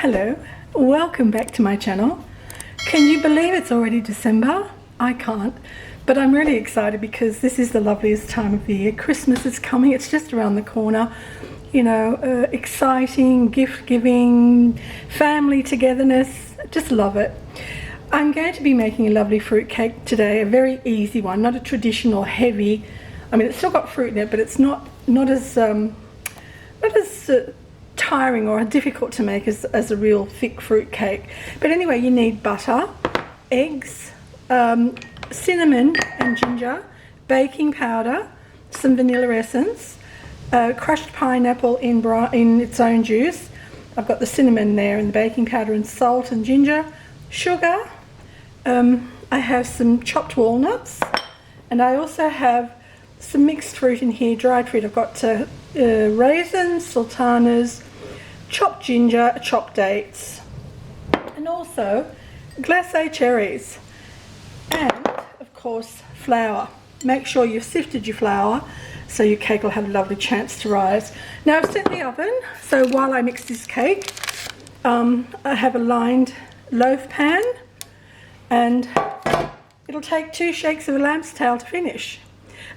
Hello, welcome back to my channel. Can you believe it's already December? I can't, but I'm really excited because this is the loveliest time of the year. Christmas is coming, it's just around the corner. You know, exciting, gift giving, family togetherness, just love it. I'm going to be making a lovely fruit cake today, a very easy one, not a traditional heavy. I mean, it's still got fruit in it, but it's not as tiring or difficult to make as a real thick fruit cake. But anyway, you need butter, eggs, cinnamon and ginger, baking powder, some vanilla essence, crushed pineapple in its own juice. I've got the cinnamon there and the baking powder and salt and ginger, sugar. I have some chopped walnuts, and I also have some mixed fruit in here, dried fruit. I've got raisins, sultanas, chopped ginger, chopped dates, and also glacé cherries, and of course flour. Make sure you've sifted your flour so your cake will have a lovely chance to rise. Now I've set the oven, so while I mix this cake, I have a lined loaf pan, and it'll take 2 shakes of a lamb's tail to finish.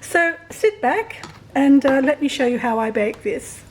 So sit back and let me show you how I bake this.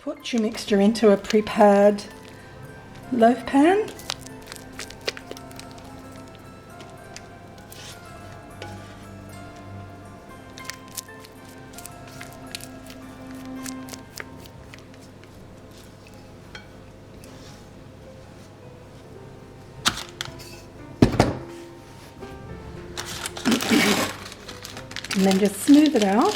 Put your mixture into a prepared loaf pan. And then just smooth it out.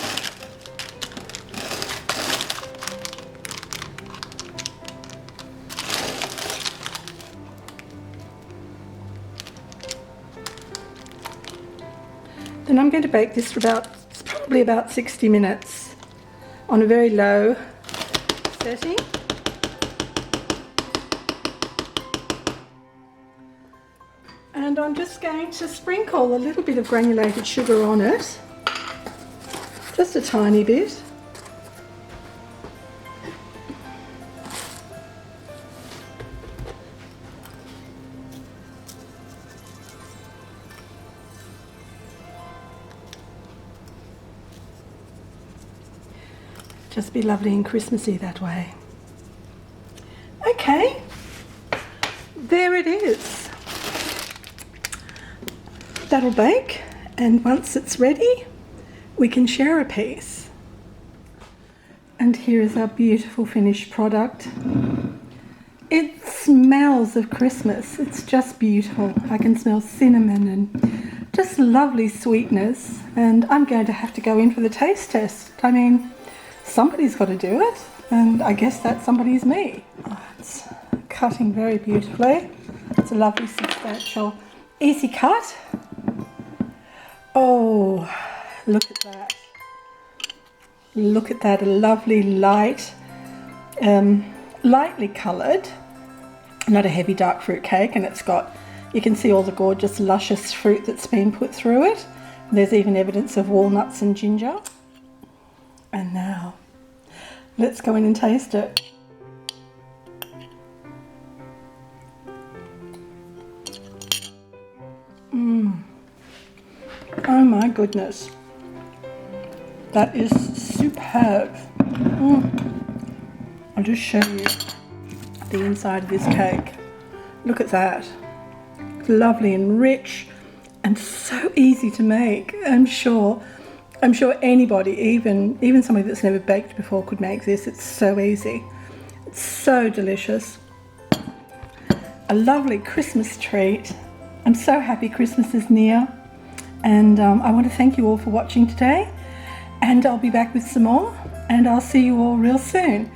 Then I'm going to bake this for probably about 60 minutes on a very low setting. And I'm just going to sprinkle a little bit of granulated sugar on it, just a tiny bit. Just be lovely and Christmassy that way. Okay, there it is. That'll bake, and once it's ready, we can share a piece. And here is our beautiful finished product. It smells of Christmas. It's just beautiful. I can smell cinnamon and just lovely sweetness. And I'm going to have to go in for the taste test. I mean, somebody's got to do it, and I guess that somebody is me. Oh, it's cutting very beautifully. It's a lovely, substantial, easy cut. Oh, look at that. Look at that, a lovely light, lightly coloured, not a heavy dark fruit cake, and it's got, you can see all the gorgeous luscious fruit that's been put through it. There's even evidence of walnuts and ginger. And now, let's go in and taste it. Oh my goodness. That is superb. I'll just show you the inside of this cake. Look at that. It's lovely and rich and so easy to make. I'm sure anybody, even somebody that's never baked before, could make this. It's so easy. It's so delicious. A lovely Christmas treat. I'm so happy Christmas is near, and I want to thank you all for watching today, and I'll be back with some more, and I'll see you all real soon.